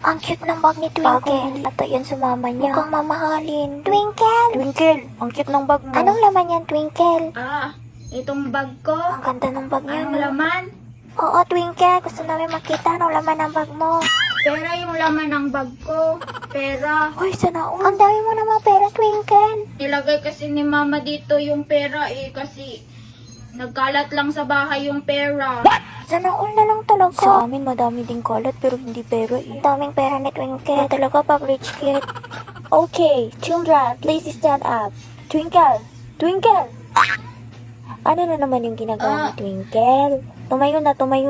Ang cute ng bag ni Twinkle. At yan sumama niya. Mukhang mamahalin. Twinkle! Twinkle, ang cute ng bag mo. Anong laman yan, Twinkle? Itong bag ko. Ang ganda ng bag niya. Anong laman? Oo, Twinkle. Gusto namin makita anong laman ng bag mo. Pera yung laman ng bag ko. Pera. Uy, sana all. Ang dami mo naman pera, Twinkle. Nilagay kasi ni mama dito yung pera kasi nagkalat lang sa bahay yung pera. Sana all na lang talaga. Sa amin, madami ding kalat pero hindi pera eh. Ang daming pera ni Twinkle. Talaga pag rich kid. Okay, children, please stand up. Twinkle! Twinkle! Ano na naman yung ginagawa ni Twinkle? Tumayo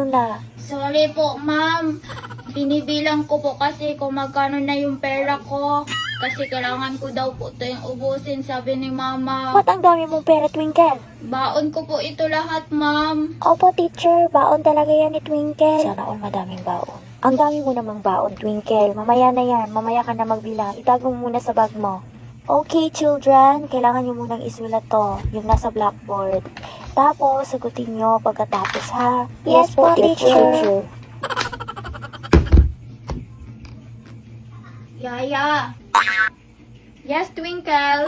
na. Sorry po, ma'am. Binibilang ko po kasi kung magkano na yung pera ko. Kasi kailangan ko daw po ito yung ubusin, sabi ni mama. Ba't ang dami mong pera, Twinkle? Baon ko po ito lahat, ma'am. Opo, teacher. Baon talaga yan ni Twinkle. Sana all madaming baon. Ang dami mo namang baon, Twinkle. Mamaya na yan. Mamaya ka na magbilang. Itago mo muna sa bag mo. Okay, children. Kailangan nyo munang isulat to. Yung nasa blackboard. Tapos, sagutin nyo pagkatapos, ha? Yes po, teacher. Yaya. Yes, Twinkle.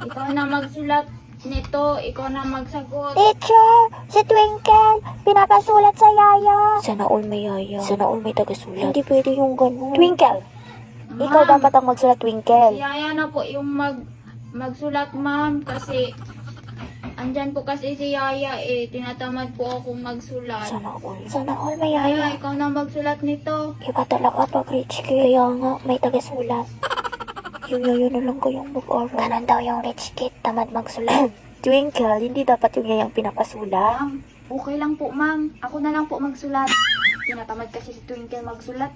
Ikaw na magsulat nito. Ikaw na magsagot. Teacher, si Twinkle, pinapasulat sa yaya. Sana all may yaya. Sana all may tagasulat. Hindi pwede yung ganun. Twinkle! Ikaw Ma'am, dapat ang magsulat, si Twinkle. Yaya na po yung magsulat, ma'am. Kasi andyan po kasi si Yaya tinatamad po akong magsulat. Sana all. Sana all may Yaya, yaya. ikaw na magsulat nito. Iba talaga pag rich kid. Kaya nga, may tagasulat. Yung yaya na lang kayang mag-aral. Ganun daw yung rich kid, tamad magsulat. Twinkle, hindi dapat yung yayang pinapasulat. Ma'am, okay lang po, ma'am. Ako na lang po magsulat. Tinatamad kasi si Twinkle magsulat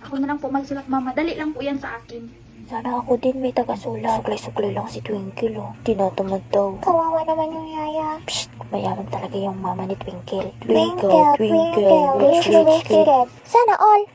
Ako na lang po magsulat, ma'am. Madali lang po yan sa akin. Sana ako din may tagasulat. Suklay-suklay lang si Twinkle, oh. Tinatamad daw. Kawawa naman yung yaya. Psst, mayaman talaga yung mama ni Twinkle. Twinkle, rich kid. Sana all.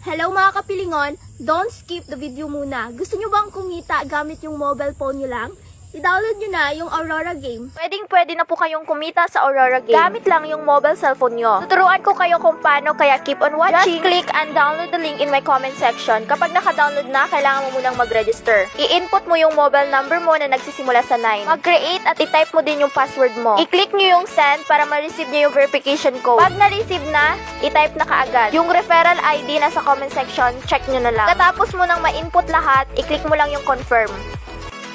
Hello mga kapilingon! Don't skip the video muna. Gusto nyo bang kumita gamit yung mobile phone nyo lang? I-download nyo na yung Aurora Game. Pwede na po kayong kumita sa Aurora Game. Gamit lang yung mobile cellphone nyo. Tuturuan ko kayo kung paano, kaya keep on watching. Just click and download the link in my comment section. Kapag naka-download na, kailangan mo munang mag-register. I-input mo yung mobile number mo na nagsisimula sa 9. Mag-create at i-type mo din yung password mo. I-click nyo yung send para ma-receive nyo yung verification code. Pag na-receive na, i-type na kaagad. Yung referral ID na sa comment section, check nyo na lang. Katapos mo nang ma-input lahat, i-click mo lang yung confirm.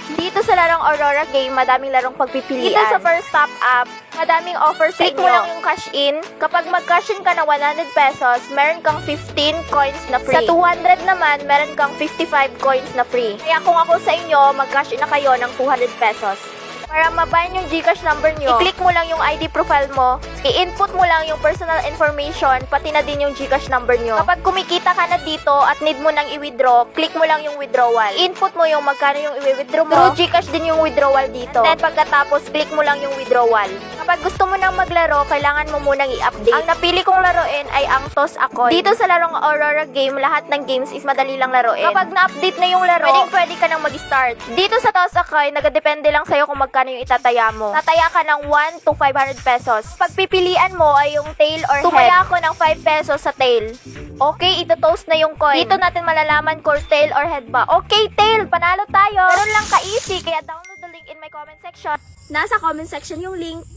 Dito sa larong Aurora Game, madaming larong pagpipilian. Dito sa first top up, madaming offers sa inyo. Click mo lang yung cash in. Kapag mag-cash in ka na 100 pesos, meron kang 15 coins na free. Sa 200 naman, meron kang 55 coins na free. Kaya kung ako sa inyo, mag-cash in na kayo ng 200 pesos. Para mabayan yung GCash number nyo, i-click mo lang yung ID profile mo, i-input mo lang yung personal information, pati na din yung GCash number nyo. Kapag kumikita ka na dito at need mo nang i-withdraw, click mo lang yung withdrawal. I-input mo yung magkano yung i-withdraw mo. Through GCash din yung withdrawal dito. Then pagkatapos, click mo lang yung withdrawal. Kapag gusto mo nang maglaro, kailangan mo munang i-update. Ang napili kong laruin ay ang Toss a Coin. Dito sa larong Aurora Game, lahat ng games is madali lang laruin. Kapag na-update na yung laro, pwede ka nang mag-start. Dito sa Toss a Coin, nagadepende lang sa'yo kung magkano yung itataya mo. Tataya ka ng 1 to 500 pesos. Pagpipilian mo ay yung tail or head. Tumaya ako ng 5 pesos sa tail. Okay, ito-toast na yung coin. Dito natin malalaman kung tail or head ba. Okay, tail! Panalo tayo! Meron lang ka-easy, kaya download the link in my comment section. Nasa comment section yung link.